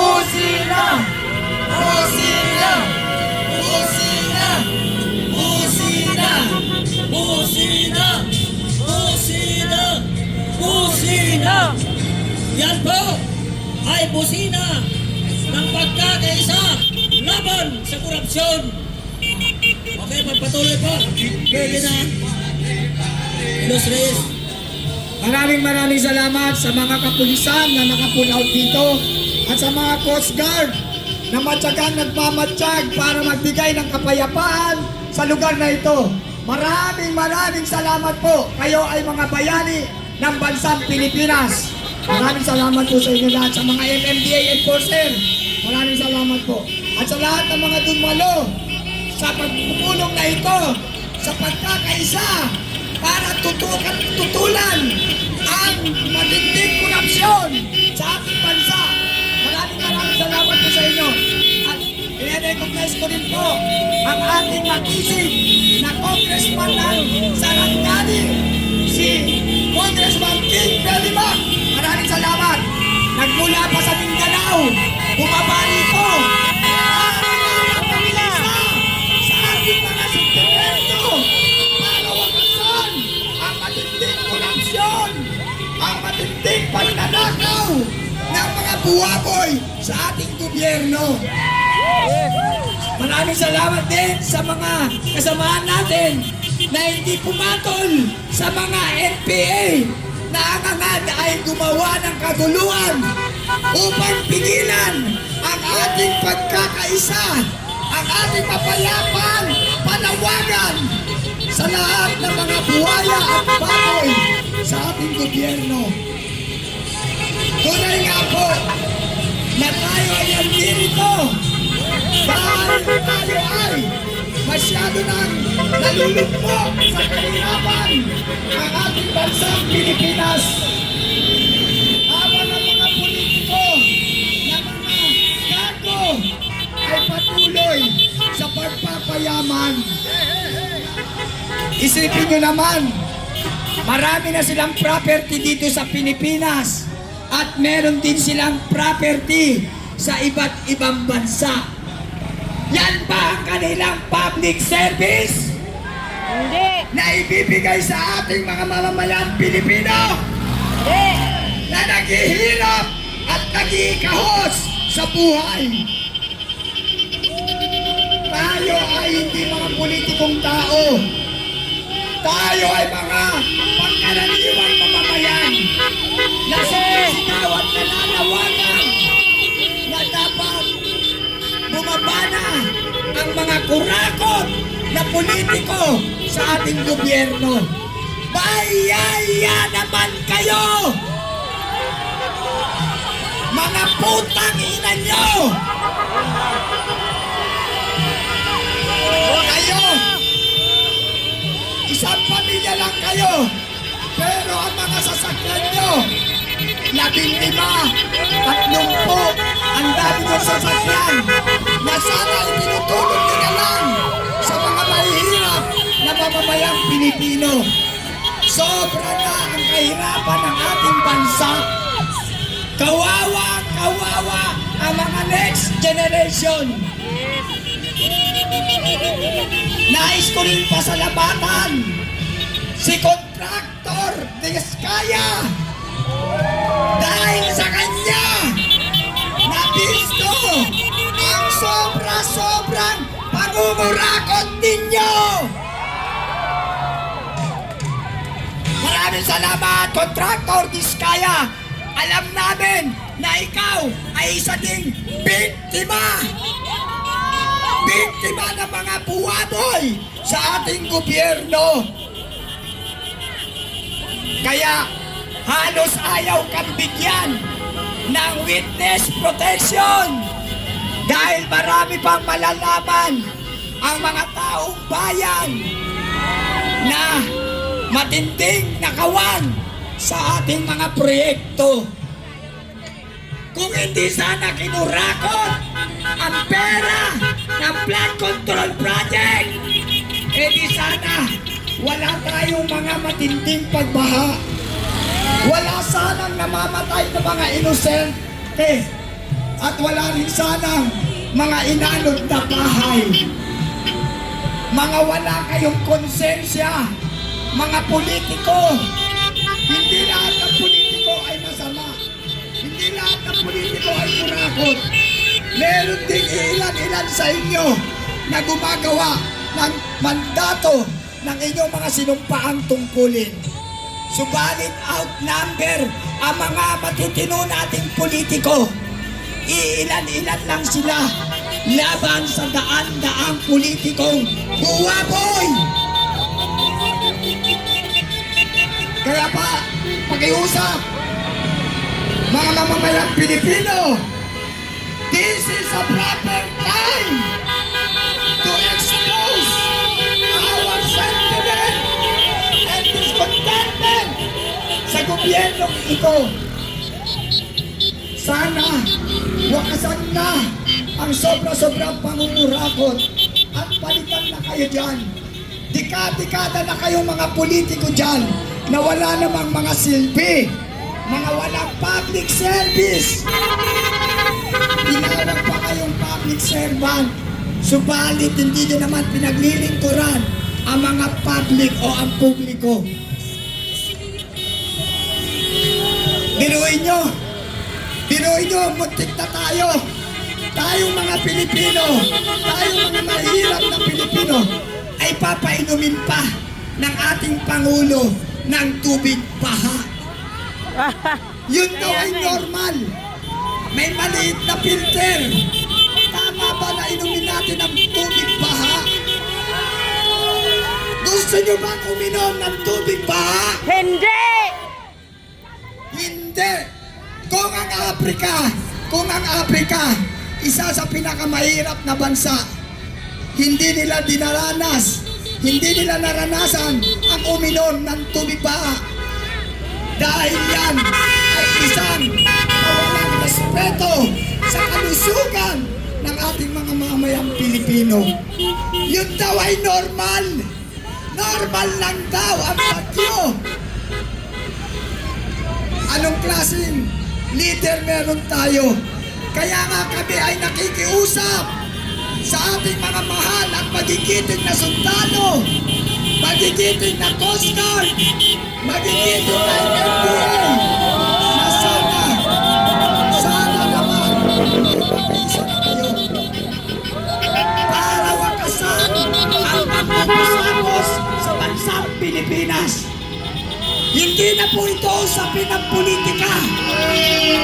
Busina! Busina! Busina! Busina! Busina! Busina! Busina! Yan po ay busina ng pagkakaisa laban sa korupsyon. Okay, magpatuloy po. Pwede na. Los Reyes. Maraming salamat sa mga kapulisan na nakapull out dito at sa mga Coast Guard na matyagang nagmamatsyag para magbigay ng kapayapaan sa lugar na ito. Maraming salamat po. Kayo ay mga bayani ng bansang Pilipinas. Maraming salamat po sa inyo lahat. Sa mga MMDA enforcer, maraming salamat po. At sa lahat ng mga dumalo sa pagpupulong na ito, sa pagkakaisa, para tutulan ang matinding korupsyon sa ating bansa. Maraming salamat po sa inyo. At i-recognize ko rin po ang ating makisig na congressman ng Sarangani, si Congressman King Belimac. Maraming salamat. Nagmula pa sa Mindanao, bumaba rito. Sa ating mga sentimento para wakasan ang matinding korupsyon, ang matinding pagnanakaw ng mga buwaboy sa ating gobyerno. Maraming salamat din sa mga kasamahan natin na hindi pumatol sa mga NPA na angangad ay gumawa ng kaguluhan upang pigilan ang ating pagkakaisa, ang ating mapayapang panawagan sa lahat ng mga buhaya at baboy sa ating gobyerno. Tunay nga po na tayo ay nandito dahil tayo ay masyado nang nalulugpo sa kahirapan ang ating bansang Pilipinas. Habang ang mga politiko na mga gago ay patuloy sa pagpapayaman. Isipin nyo naman, marami na silang property dito sa Pilipinas at meron din silang property sa iba't ibang bansa. Yan ba ang kanilang public service? Hindi. Na ibibigay sa ating mga mamamayang Pilipino? Hindi. Na naghihirap at nag-iikahos sa buhay. Tayo ay hindi mga politikong tao. Tayo ay mga pangkaraniwang mamamayan na sumisigaw at nananawagan na dapat bumaba na ang mga kurakot na politiko sa ating gobyerno. Bayaya naman kayo! Mga putang ina nyo! Kayo! Isang pamilya lang kayo! Pero ang mga sasakyan nyo, 15, 30 ang dami ng sasakyan na sana itinutulog nyo na lang sa mga mahihirap na mamamayang Pilipino. Sobra na ang kahirapan ng ating bansa. Kawawa ang mga next generation. Nais ko rin pasalamatan si Contractor Diskaya dahil sa kanya nabisto ang sobra-sobrang pangumurakot ninyo. Maraming salamat, Contractor Diskaya. Alam namin na ikaw ay isa ding biktima ng mga buwaboy sa ating gobyerno. Kaya halos ayaw kang bigyan ng witness protection dahil marami pang malalaman ang mga taong bayan na matinding nakawan sa ating mga proyekto. Kung hindi sana kinurakot ang pera ng flood control project, eh di sana wala tayong mga matinding pagbaha. Wala sanang namamatay na mga inosente. At wala rin sanang mga inanod na bahay. Mga wala kayong konsensya, mga politiko. Hindi lahat ng politiko ay masama. Hindi lahat ng politiko ay kurakot. Meron ding ilan-ilan sa inyo na gumagawa ng mandato ng inyong mga sinumpaang tungkulin. Subalit outnumber ang mga matitino nating politiko. Iilan-ilan lang sila laban sa daan-daang politikong buwaboy. Kaya pa, pakiusap, mga mamamayang Pilipino, this is a proper time to expose our sentiment and discontentment sa gobyernong ito. Sana wakasan na ang sobra-sobrang pangungurakot at palitan na kayo dyan. Dekada-dekada na kayong mga politiko dyan na wala namang mga silbi, mga walang public service. Tinawag pa kayong public servant, subalit hindi nyo naman pinaglilingkuran ang mga public o ang publiko. Biruin nyo, muntik na tayo. Tayong mga Pilipino, tayong mga mahirap na Pilipino, ay papainumin pa ng ating Pangulo ng tubig baha. Yun daw ay normal. May maliit na filter. Tama ba na inumin natin ang tubig baha? Gusto nyo bang uminom ng tubig baha? Hindi! Hindi! Kung ang Afrika, isa sa pinakamahirap na bansa, hindi nila naranasan ang uminom ng tubig baha. Dahil yan ay isang kawalang respeto sa kalusugan ng ating mga mamamayang Pilipino. Yun daw ay normal. Normal lang daw ang bagyo. Anong klaseng leader meron tayo? Kaya nga kami ay nakikiusap sa ating mga mahal at magigiting na sundalo, magigiting na Coast Guard, magigiting na NPA, na sana naman, ipag-isa na kayo para wakasan ang pagkakasamos sa bansang Pilipinas. Hindi na po ito usapin ng politika.